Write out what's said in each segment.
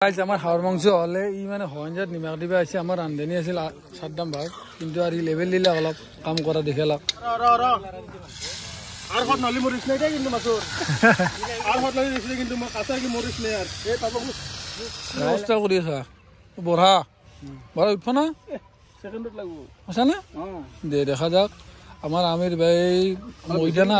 আমার হাওড় মাংস হলে ই মানে হঞ্জাত নিমাক দিবা আছে আমার রান্ধনি আছিল সাদ্দাম ভাই কিন্তু আর ই লেভেল দিলে অলপ কাম করা দেখালাক আর হট নলি মরিস নাই দেই কিন্তু মাছৰ আৰ হট নলি দিছিলে কিন্তু মই কাঁচা কি মৰিস নাই আৰ এই পাবো ব্যবস্থা কৰি আছা বঢ়া বঢ়া উঠব না সেকেন্ডত লাগব আছে না দে দেখা যাক আমার আমির ভাই মইদা না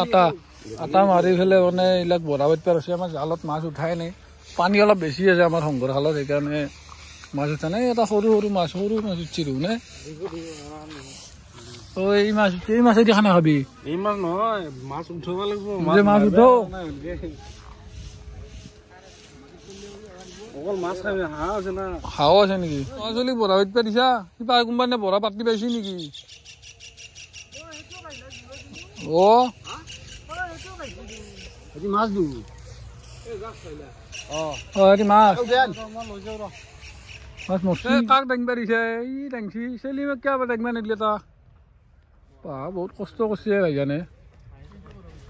আটা মাৰি ফেলে মানে এইবিলাক বঢ়া বাটপাৰ আছে আমাৰ জালত মাছ উঠাই নাই পানী অলপ বেছি আছে আমাৰ সংঘৰ খালত সেইকাৰণে মাছ উঠা নাই এটা সৰু মাছ উঠিৰো নে এই মাছেদি খানা খাবি এই মাছ নহয় মাছ উঠাব লাগিব মাছ উঠো অকল মাছ খাবি হাঁহ আছে না হাঁহ আছে নেকি চলি বঢ়া বাটপা দিছা কিবা কোনোবা নে বঢ়া পাতি পাইছি নেকি মাছ দু মাছ মরছি কাক দাঙবা দিছে ই দাঙছি চেলিমে কিয় দাঙবা নিদিলে তা বহুত কষ্ট করছে ভাইজানে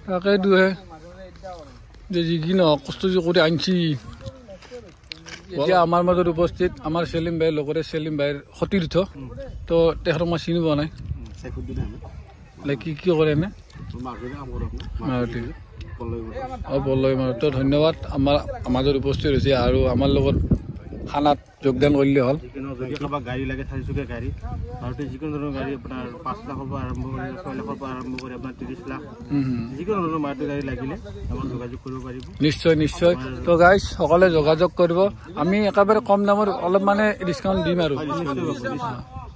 তাকে দুহে যে যি নহওক কষ্ট যে কৰি আনছি এতিয়া আমাৰ মাজত উপস্থিত আমাৰ সেলিম ভাইৰ লগতে সেলিম ভাইৰ সতীৰ্থ তো তেখেতক মই চিনি পোৱা নাই কি কৰে এনে বলয় তো ধন্যবাদ আমাৰ মাজত উপস্থিত হৈছে আৰু আমাৰ লগত খানাত যোগদান কৰিলে হ'ল গাড়ী লাগে 4 গাড়ী আৰু যিকোনো ধৰণৰ গাড়ী আপোনাৰ 5 লাখৰ পৰা আৰম্ভ কৰি 6 লাখৰ পৰা আৰম্ভ কৰি আপোনাৰ 30 লাখ যিকোনো ধৰণৰ মাৰুতি গাড়ী লাগিলে আমাৰ যোগাযোগ কৰিব পাৰিব নিশ্চয় তো গাইজ সকলে যোগাযোগ কৰিব আমি একেবাৰে কম দামৰ অলপ মানে ডিসকাউন্ট দিম আৰু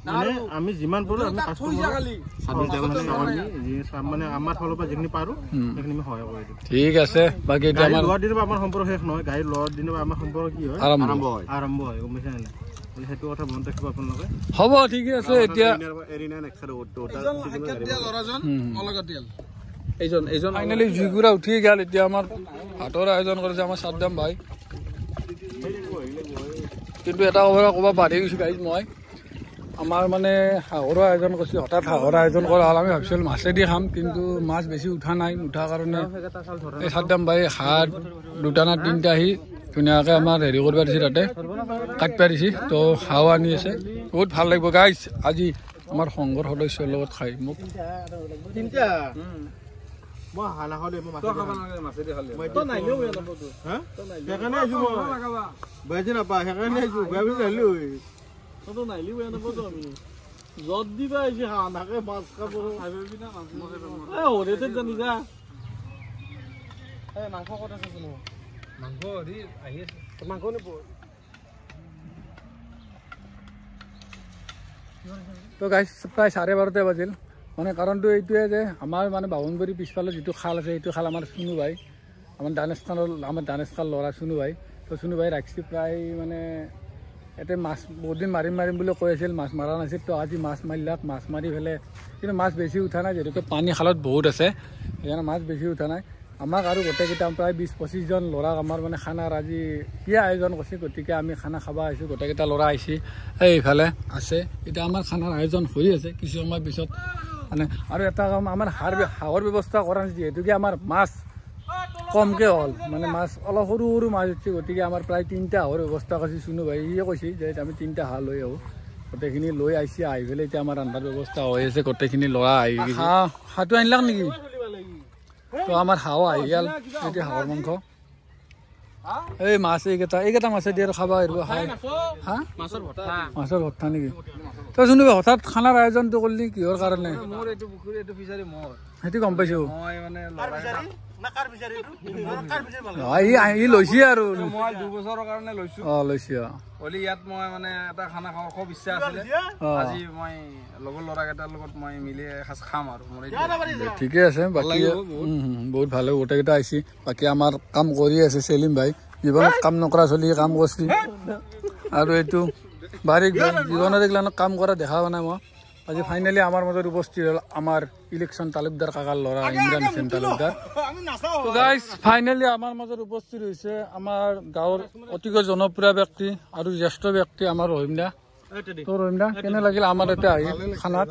মানে আমি যিমান পাৰো আমি কাস্টমাৰ মানে আমাৰ ফালৰ পৰা যিখিনি পাৰো সেইখিনি আমি সহায় কৰি দিম ঠিক আছে বাকি এটা আমাৰ লোৱাৰ দিনৰ আমাৰ সম্পৰ্ক শেষ নহয় গাড়ী লোৱাৰ দিনৰ আমাৰ সম্পৰ্ক কি হয় আৰম্ভ হয় গম পাইছা নাই সেইটো কথা মনত ৰাখিব আপোনালোকে হ'ব ঠিক আছে এতিয়া এইজন ফাইনেলি জুইগুৰা উঠি গেল এতিয়া আমাৰ ভাতৰ আয়োজন কৰিছে আমাৰ সাদ্দাম ভাই কিন্তু এটা কথা ক'ব পাহৰি গৈছো গাইজ মই আমাৰ মানে হাঁহৰ আয়োজন কৰিছে হঠাৎ হাঁহৰ আয়োজন কৰা হ'ল আমি ভাবিছিলোঁ মাছেদি খাম কিন্তু মাছ বেছি উঠা নাই নুঠাৰ কাৰণে এই সাদ্দাম ভাই হাঁহ 2টা না 3টা আহি ধুনীয়াকৈ আমাৰ হেৰি কৰিব দিছে তাতে কাটিব দিছে তো হাঁহ আনি আছে বহুত ভাল লাগিব গাইজ আজি আমাৰ সংঘৰ সদস্যৰ লগত খাই মোক যত দিবা আহিছে হাঁহে মাছ খাব জানি যা মাংস ক'ত আছে মাংস আহি আছে মাংস নিব তো গাইজ প্ৰায় 12:30 বাজিল মানে কাৰণটো এইটোৱে যে আমাৰ মানে বামুণবাৰী পিছফালে যিটো খাল আছে সেইটো খাল আমাৰ চুনু ভাই আমাৰ দানেশখাল ল'ৰা চুনু ভাই তো চুনু ভাই ৰাখিছে প্ৰায় মানে এতে মাছ বহুত দিন মাৰিম বুলি কৈ আছিল মাছ মাৰা নাছিল তো আজি মাছ মাৰিলাক মাছ মাৰি ফেলে কিন্তু মাছ বেছি উঠা নাই যিহেতুকে পানী খালত বহুত আছে সেইকাৰণে মাছ বেছি উঠা নাই আমাক আৰু গোটেইকেইটা প্ৰায় 20-25 জন ল'ৰাক আমাৰ মানে খানাৰ আজি কি আয়োজন কৰিছে গতিকে আমি খানা খাব আহিছোঁ গোটেইকেইটা ল'ৰা আহিছে এইফালে আছে এতিয়া আমাৰ খানাৰ আয়োজন হৈ আছে কিছু সময় পিছত মানে আৰু এটা কাম আমাৰ হাঁহৰ ব্যৱস্থা কৰা যিহেতুকে আমাৰ মাছ কমকৈ হ'ল মানে মাছ অলপ সৰু মাছ উঠিছে গতিকে আমাৰ প্ৰায় 3টা হাঁহৰ ব্যৱস্থা কৰিছে চুনু ভাই সিয়ে কৈছে যে আমি 3টা হাঁহ লৈ আহোঁ গোটেইখিনি লৈ আহিছে আহি পেলাই এতিয়া আমাৰ ৰন্ধাৰ ব্যৱস্থা হৈ আছে গোটেইখিনি ল'ৰা আহি গৈছে হাঁহটো আনিলাক নেকি তো আমাৰ হাঁহ আহি গ'ল এতিয়া হাঁহৰ মাংস এই মাছ এইকেইটা মাছে দিয়ে আৰু খাব আহিব মাছৰ ভৰ্তা নেকি তই চুনু ভাই হঠাৎ খানাৰ আয়োজনটো কৰিলি কিহৰ কাৰণে সেইটো গম পাইছো লৈছে আৰু মই 2 বছৰৰ কাৰণে লৈছো লৈছে হলি ইয়াত মই মানে এটা খানা খাব খুব ইচ্ছা আছিলে আজি মই লগৰ ল'ৰাকেইটাৰ লগত মই মিলি এসাঁজ খাম আৰু ঠিকে আছে বাকী বহুত ভাল গোটেইকেইটা আহিছে বাকী আমাৰ কাম কৰি আছে সেলিম ভাই জীৱনত কাম নকৰা চলি কাম কৰিছে আৰু এইটো বাৰীক জীৱনত এইগিলাক কাম কৰা দেখা পোৱা নাই মই আজি ফাইনেলি আমাৰ মাজত উপস্থিত হ'ল আমাৰ ইলেকশ্যন তালুকদাৰ কাকাৰ ল'ৰা ইমৰান হুছেইন তালুকদাৰ তো গাইজ ফাইনেলি আমাৰ মাজত উপস্থিত হৈছে আমাৰ গাঁৱৰ অতিকৈ জনপ্ৰিয় ব্যক্তি আৰু জ্যেষ্ঠ ব্যক্তি আমাৰ ৰহিম দা তো ৰহিম দা কেনে লাগিল আমাৰ ইয়াতে আহি খানাত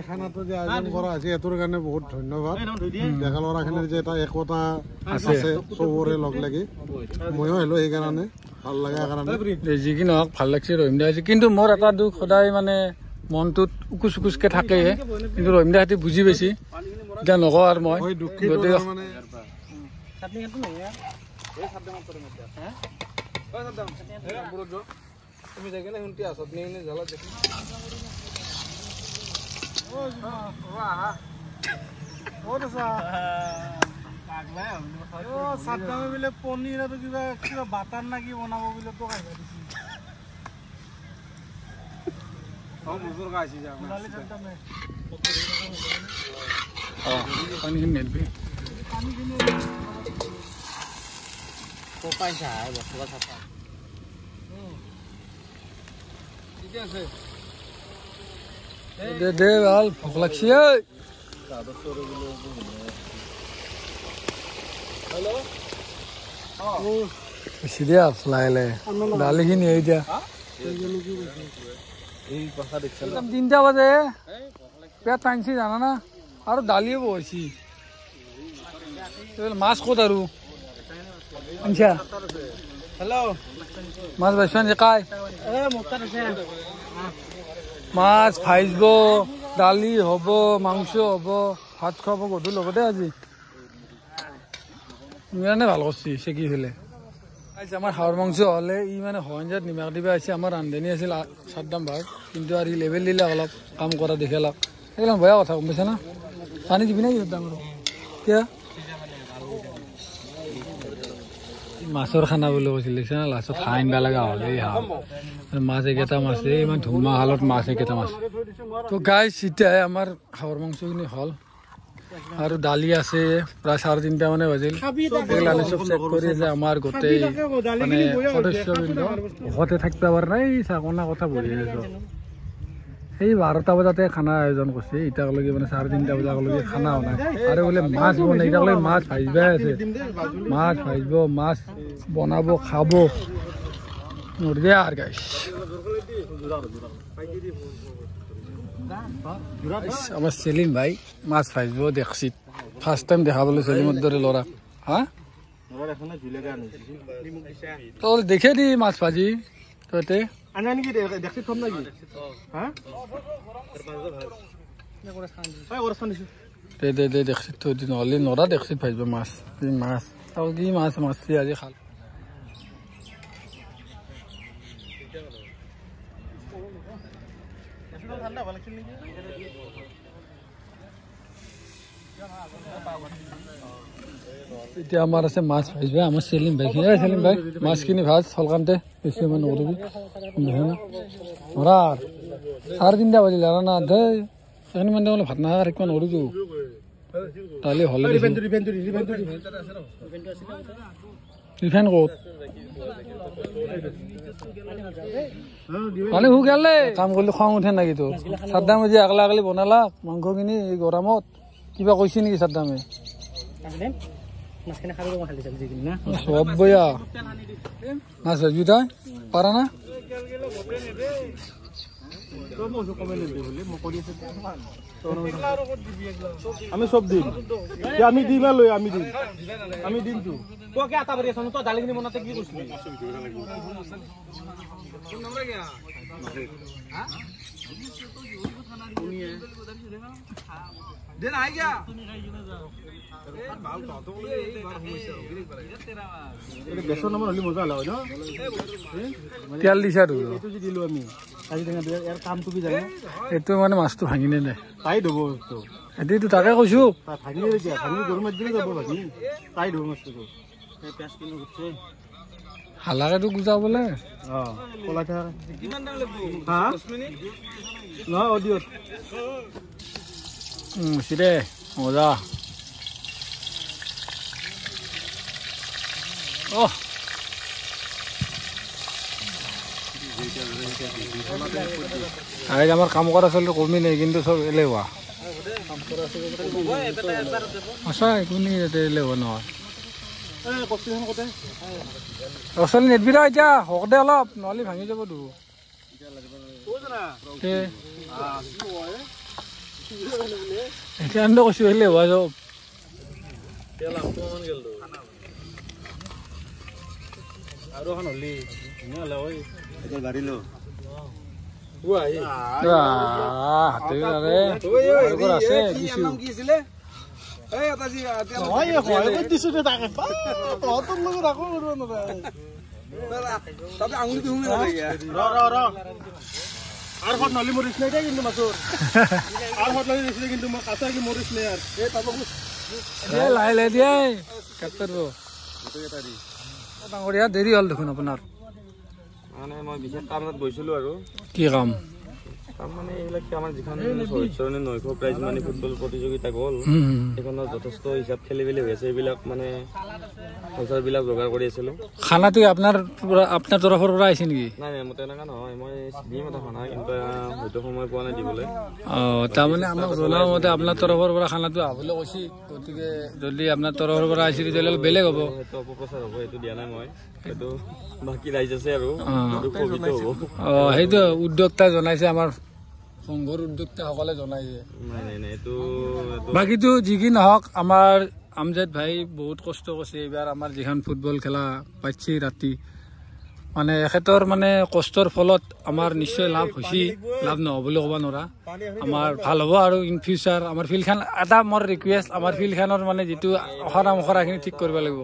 খানাটো যে আয়োজন কৰা হৈছে এটোৰ কাৰণে বহুত ধন্যবাদ ডেকা ল'ৰাখিনিৰ যে এটা একতা আছে চবৰে লগ লাগি ময়ো আহিলোঁ সেইকাৰণে ভাল লগা কাৰণে যি কি নহওক ভাল লাগছে ৰহিম দা আহিছে কিন্তু মোৰ এটা দুখ সদায় মানে মনটোত উকুচ উকুচকে থাকে কিন্তু ৰহিম দা হাতী বুজি পাইছি এতিয়া নকওঁ আৰু মই পনীৰ আৰু কিবা কিবা বাটাৰ না কি বনাব বোলে তো খাই পানীখিনি নেদবি দে দে ভাল ভোক লাগছি বেছি দিয়া লাহে লাহে দালিখিনি এৰি দিয়া 3টা বাজে পেট টানছি জানা না আৰু দালিও বহিছি মাছ ক'ত আৰু আনছা মাছ বাইছ কাই মাছ ভাজিব দালি হ'ব মাংস হ'ব ভাত খুৱাব গধূলি লগতে আজি ইমানে ভাল কৰিছে চেকি ফেলে আমাৰ হাঁহৰ মাংস হ'লে ই মানে আঞ্জাত নিমখ দিবা আহিছে আমাৰ ৰান্ধনি আছিল চাদ্দাম ভাই কিন্তু আৰু ই লেভেল দিলে অলপ কাম কৰা দেখালাক সেইবিলাক বেয়া কথা গম পাইছা না পানী দিবি নাই ডাঙৰ কিয় মাছৰ খানা বুলি কৈছিল দেখিছা না লাষ্টত হাঁহ আনিব লগা হ'ল এই হাঁহ মাছ একেটা মাছ ইমান ধুমা হালত মাছ একেটা মাছ তো গাইছ এতিয়া আমাৰ হাঁহৰ মাংসখিনি হ'ল আৰু দালি আছে প্ৰায় 3:30 মানে বাজিল আলু চব চেক কৰি যে আমাৰ গোটেই মানে সদস্যবৃন্দ ঘৰতে থাকিব পৰা নাই চাকনা কথা বহি আছো সেই 12টা বজাতে খানা আয়োজন কৰিছে এতিয়ালৈকে মানে 3:30 বজালৈকে খানা হোৱা নাই আৰু বোলে মাছ বনাই এতিয়ালৈকে মাছ ভাজিবাই আছে মাছ ভাজিব মাছ বনাব খাব নৰ্দে আৰু গাইছ আমার সেলিম ভাই মাছ ভাজিব দেখছি ফার্স্ট টাইম দেখা পালো সেলিমের দরে লড়া হ্যাঁ তো দেখে দি মাছ ভাজি তো দেখছি তো নহলে নরা দেখছি ভাজব মাছ মাছ কি মাছ মাছছি আজি খাল এতিয়া আমাৰ আছে মাছ ভাজিবা আমাৰ সেলিম ভাই মাছখিনি ভাজ সলকানতে বেছি মানে নকৰিবি নৰা 3:30 বাজিলে আৰু না দে সেইখিনি মানে ভাত নাখায় একমান নকৰিছো তালি হ'লে ৰিফাইন ক'ত পানী শুকালে কাম কৰিলে খং উঠে নেকি তো চাদ্দামে যে আগলা আগলি বনালাক মাংসখিনি এই গৰমত কিবা কৈছে নেকি চাদ্দামে সব বয়া মাছ ভাজবি তই পাৰা না আমি সব দিম আমি দিম লৈ আমি দিম তো তোকে আটা বাৰি আছ তো দালিখিনি বনাতে কি কৰিছিলি দেন আই গয়া বেসন নাম হলি মজা হল ন তেল দিছা তো এটো যে দিলো আমি আজি টেঙা ইয়াৰ কামটো কি জানে এটো মানে মাছটো ভাঙিনে নাই তাই দব তো এটো তাকে কৈছো ভাঙিলে কি ভাঙি গৰম দিলে যাব ভাঙি তাই দব মাছটো এই পেছ কিনো উঠছে হালাকেটো গুজাবলে কলা থাক কিমান দাম লাগব হা 10 মিনিট ন অডিঅ সিদে মজা আজ আমার কাম করা চলে কমি নেই কিন্তু সব এলেওয়া আচ্ছা কোনি এলেওয়া নহয় ৰচলি নেদবি ৰ এতিয়া হওক দে অলপ নহ'লে ভাঙি যাব তো এতিয়া কৈছো আহিলে হোৱা যাব আৰু এখন হলি ধুনীয়া হ'লে ঐ এতিয়া গাড়ী ল নলি মৰিছ নাই দেই কিন্তু মাছৰ আৰু হট লাগি দিছিলে কিন্তু মই কাঁচা কি মৰিছ নাই আৰু এই তাপ লাহে লাহে দিয়ে কাটৰ ডাঙৰীয়া দেৰি হ'ল দেখোন আপোনাৰ মানে মই বিশেষ কামত গৈছিলোঁ আৰু কি কাম মানে এইবিলাক আমাৰ যিখন চৰচৰণি 900 প্ৰাইজ মানে ফুটবল প্ৰতিযোগিতা গ'ল সেইখনত যথেষ্ট হিচাপ খেলি মেলি হৈ আছে এইবিলাক মানে সঁচাবিলাক যোগাৰ কৰি আছিলোঁ খানাটো আপোনাৰ তৰফৰ পৰা আহিছে নেকি নাই নাই মই তেনেকুৱা নহয় মই দিম এটা খানা কিন্তু হয়তো সময় পোৱা নাই দিবলৈ তাৰমানে আমাক জনাৰ মতে আপোনাৰ তৰফৰ পৰা খানাটো আহবলৈ কৈছে গতিকে যদি আপোনাৰ তৰফৰ পৰা আহিছে তেতিয়াহ'লে বেলেগ হ'ব সেইটো অপপ্ৰচাৰ হ'ব সেইটো দিয়া নাই মই সেইটো বাকী ৰাইজ আছে আৰু উপকৃত হ'ব সেইটো উদ্যোক্তা জনাইছে আমাৰ সংঘৰ উদ্যোক্তাসকলে জনাইছে বাকীটো যি কি নহওক আমাৰ আমজাদ ভাই বহুত কষ্ট কৰিছে এইবাৰ আমাৰ যিখন ফুটবল খেলা পাইছে ৰাতি মানে এখেতৰ মানে কষ্টৰ ফলত আমাৰ নিশ্চয় লাভ হৈছে লাভ নহ'ব বুলি ক'ব নোৱাৰা আমাৰ ভাল হ'ব আৰু ইন ফিউচাৰ আমাৰ ফিল্ডখন এটা মোৰ ৰিকুৱেষ্ট আমাৰ ফিল্ডখনৰ মানে যিটো অখৰা মখৰাখিনি ঠিক কৰিব লাগিব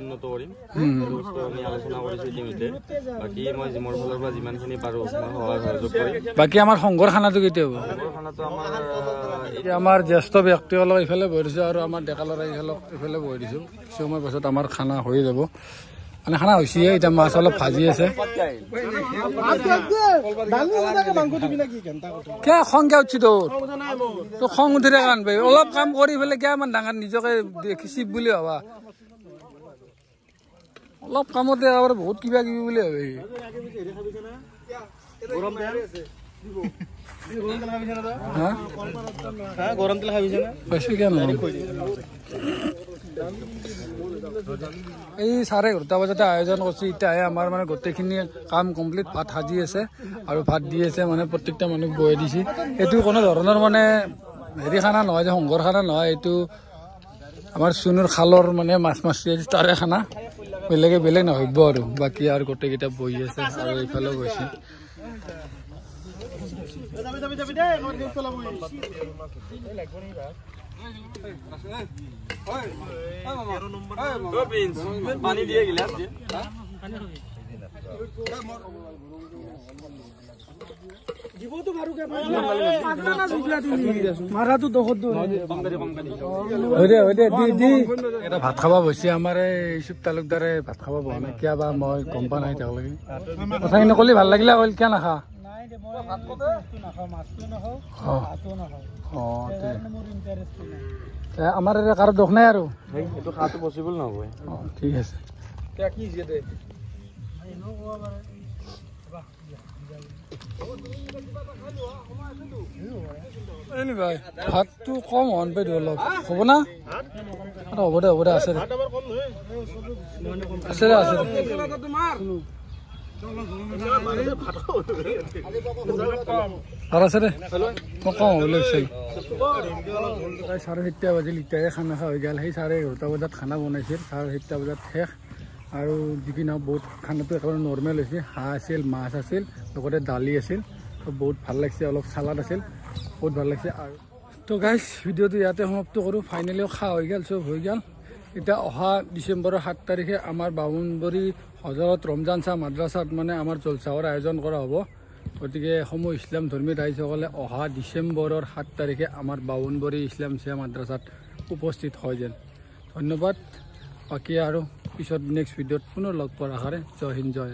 উন্নত কৰিম আলোচনা কৰিছোঁ ইতিমধ্যে বাকী মই জিমৰ ফালৰ পৰা যিমানখিনি পাৰোঁ সহায় সহযোগ কৰিম বাকী আমাৰ সংঘৰ খানাটো কেতিয়া হ'ব খানাটো আমাৰ জ্যেষ্ঠ ব্যক্তিসকলক ইফালে বহি দিছোঁ আৰু আমাৰ ডেকা ল'ৰা ইফালে বহি দিছোঁ কিছু সময় পাছত আমাৰ খানা হৈ যাব মানে খানা হৈছে এতিয়া মাছ অলপ ভাজি আছে কিয় খং কিয় উঠছি তোৰ খং উঠিলে কাণ পাই অলপ কাম কৰি পেলাই কিয় ইমান ডাঙৰ নিজকে চিপ বুলি ভাবা অলপ কামতে আৰু বহুত কিবা কিবি বুলি ভাবে গৰম তেল খাবিছে না পাইছো কিয় নহয় এই 11:30 বজাতে আয়োজন কৰিছে এতিয়া আমাৰ মানে গোটেইখিনি কাম কমপ্লিট ভাত সাজি আছে আৰু ভাত দি আছে মানে প্ৰত্যেকটা মানুহ বহি দিছে এইটো কোনো ধৰণৰ মানে হেৰি খানা নহয় যে সংঘৰ খানা নহয় এইটো আমাৰ চুনুৰ খালৰ মানে মাছ তাৰে খানা বেলেগ নহব আৰু বাকী আৰু গোটেইকেইটা বহি আছে আৰু এইফালেও গৈছে পানী দিয়ে গিলাস ভাত খাব বহিছে আমাৰ ইউচুফ তালুকদাৰে ভাত খাব বহা নাই কিয় বা মই গম পোৱা নাই তেওঁলোকে কথাখিনি ক'লে ভাল লাগিলে ক'ল কিয় নাখা আমাৰ কাৰো দুখ নাই আৰু এইটো খাটো পচিবল নহ'ব ঠিক আছে ভাতটো কম হন পাই দিওঁ অলপ হ'ব না হ'ব দে আছে ভাল আছে দে মই কম হ'ব লাগিছিল 7:30 বাজিল এতিয়াহে খানা খোৱা হৈ গ'ল সেই 11:30 বজাত খানা বনাইছিল 7:30 বজাত শেষ আৰু যিকি নহওক বহুত খানাটো একেবাৰে নৰ্মেল হৈছে হাঁহ আছিল মাছ আছিল লগতে দালি আছিল বহুত ভাল লাগিছে অলপ চালাড আছিল বহুত ভাল লাগিছে আৰু তো গাইজ ভিডিঅ'টো ইয়াতে সমাপ্ত কৰোঁ ফাইনেলিও খোৱা হৈ গ'ল চব হৈ গ'ল এতিয়া অহা ডিচেম্বৰৰ 7 তাৰিখে আমাৰ বামুণবাৰী হজৰত ৰমজান চাহ মাদ্ৰাছাত মানে আমাৰ জলচাহৰ আয়োজন কৰা হ'ব গতিকে সমূহ ইছলাম ধৰ্মী ৰাইজসকলে অহা ডিচেম্বৰৰ 7 তাৰিখে আমাৰ বামুণবাৰী ইছলাম চাহ মাদ্ৰাছাত উপস্থিত হয় যেন ধন্যবাদ বাকী আৰু পিছত নেক্সট ভিডিঅ'ত পুনৰ লগ পোৱাৰ আশাৰে জয় হিন্দ জয়